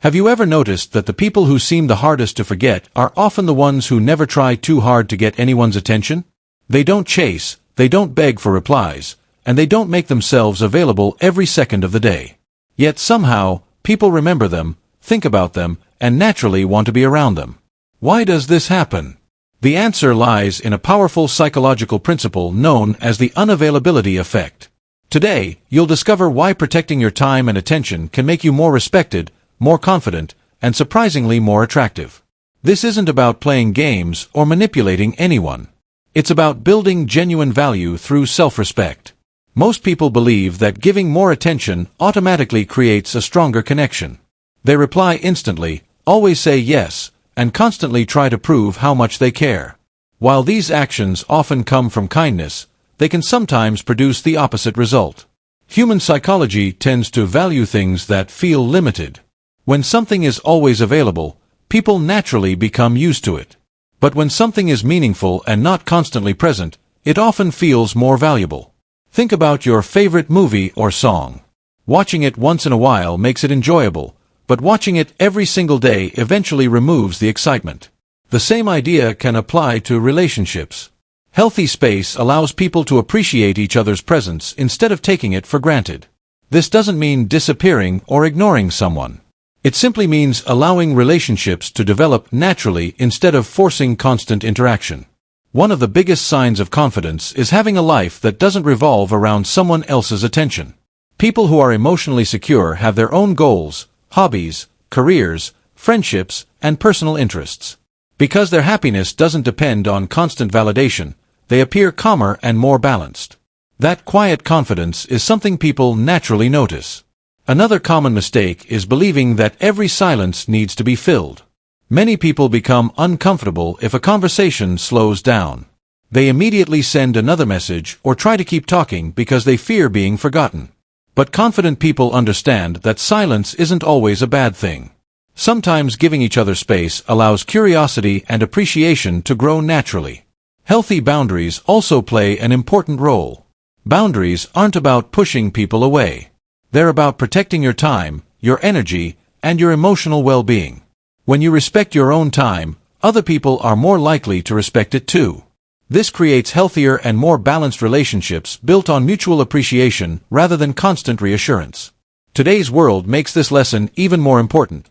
Have you ever noticed that the people who seem the hardest to forget are often the ones who never try too hard to get anyone's attention? They don't chase, they don't beg for replies, and they don't make themselves available every second of the day. Yet somehow, people remember them, think about them, and naturally want to be around them. Why does this happen? The answer lies in a powerful psychological principle known as the unavailability effect. Today, you'll discover why protecting your time and attention can make you more respected, more confident, and surprisingly more attractive. This isn't about playing games or manipulating anyone. It's about building genuine value through self-respect. Most people believe that giving more attention automatically creates a stronger connection. They reply instantly, always say yes, and constantly try to prove how much they care. While these actions often come from kindness, they can sometimes produce the opposite result. Human psychology tends to value things that feel limited. When something is always available, people naturally become used to it. But when something is meaningful and not constantly present, it often feels more valuable. Think about your favorite movie or song. Watching it once in a while makes it enjoyable, but watching it every single day eventually removes the excitement. The same idea can apply to relationships. Healthy space allows people to appreciate each other's presence instead of taking it for granted. This doesn't mean disappearing or ignoring someone. It simply means allowing relationships to develop naturally instead of forcing constant interaction. One of the biggest signs of confidence is having a life that doesn't revolve around someone else's attention. People who are emotionally secure have their own goals, hobbies, careers, friendships, and personal interests. Because their happiness doesn't depend on constant validation, they appear calmer and more balanced. That quiet confidence is something people naturally notice. Another common mistake is believing that every silence needs to be filled. Many people become uncomfortable if a conversation slows down. They immediately send another message or try to keep talking because they fear being forgotten. But confident people understand that silence isn't always a bad thing. Sometimes giving each other space allows curiosity and appreciation to grow naturally. Healthy boundaries also play an important role. Boundaries aren't about pushing people away. They're about protecting your time, your energy, and your emotional well-being. When you respect your own time, other people are more likely to respect it too. This creates healthier and more balanced relationships built on mutual appreciation rather than constant reassurance. Today's world makes this lesson even more important.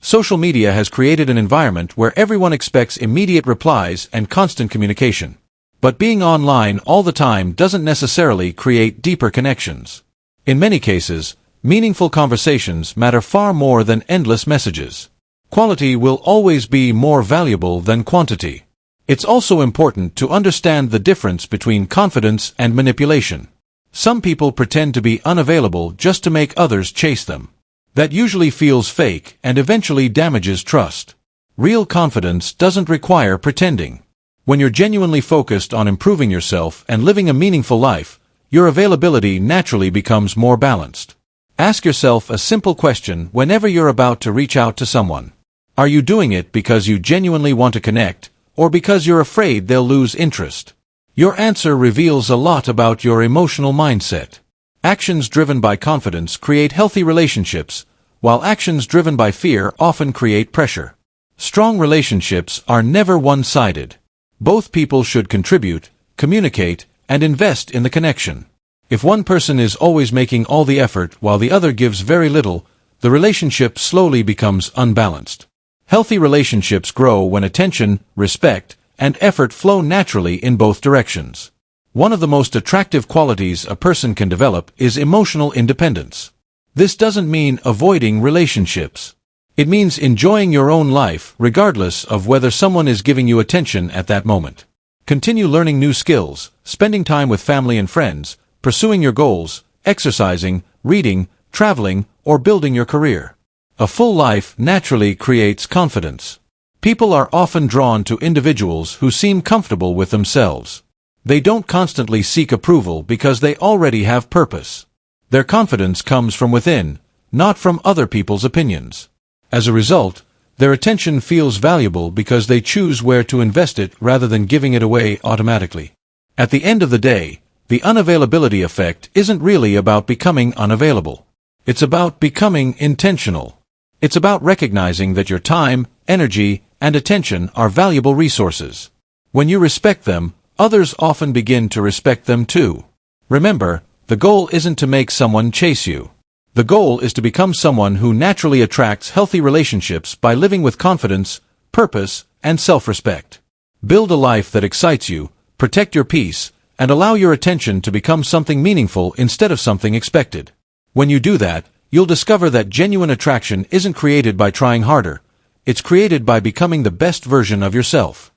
Social media has created an environment where everyone expects immediate replies and constant communication. But being online all the time doesn't necessarily create deeper connections. In many cases, meaningful conversations matter far more than endless messages. Quality will always be more valuable than quantity. It's also important to understand the difference between confidence and manipulation. Some people pretend to be unavailable just to make others chase them. That usually feels fake and eventually damages trust. Real confidence doesn't require pretending. When you're genuinely focused on improving yourself and living a meaningful life, your availability naturally becomes more balanced. Ask yourself a simple question whenever you're about to reach out to someone. Are you doing it because you genuinely want to connect, or because you're afraid they'll lose interest? Your answer reveals a lot about your emotional mindset. Actions driven by confidence create healthy relationships, while actions driven by fear often create pressure. Strong relationships are never one-sided. Both people should contribute, communicate, and invest in the connection. If one person is always making all the effort while the other gives very little, the relationship slowly becomes unbalanced. Healthy relationships grow when attention, respect, and effort flow naturally in both directions. One of the most attractive qualities a person can develop is emotional independence. This doesn't mean avoiding relationships. It means enjoying your own life regardless of whether someone is giving you attention at that moment. Continue learning new skills, spending time with family and friends, pursuing your goals, exercising, reading, traveling, or building your career. A full life naturally creates confidence. People are often drawn to individuals who seem comfortable with themselves. They don't constantly seek approval because they already have purpose. Their confidence comes from within, not from other people's opinions. As a result, their attention feels valuable because they choose where to invest it rather than giving it away automatically. At the end of the day, the unavailability effect isn't really about becoming unavailable. It's about becoming intentional. It's about recognizing that your time, energy, and attention are valuable resources. When you respect them, others often begin to respect them too. Remember, the goal isn't to make someone chase you. The goal is to become someone who naturally attracts healthy relationships by living with confidence, purpose, and self-respect. Build a life that excites you, protect your peace, and allow your attention to become something meaningful instead of something expected. When you do that, you'll discover that genuine attraction isn't created by trying harder. It's created by becoming the best version of yourself.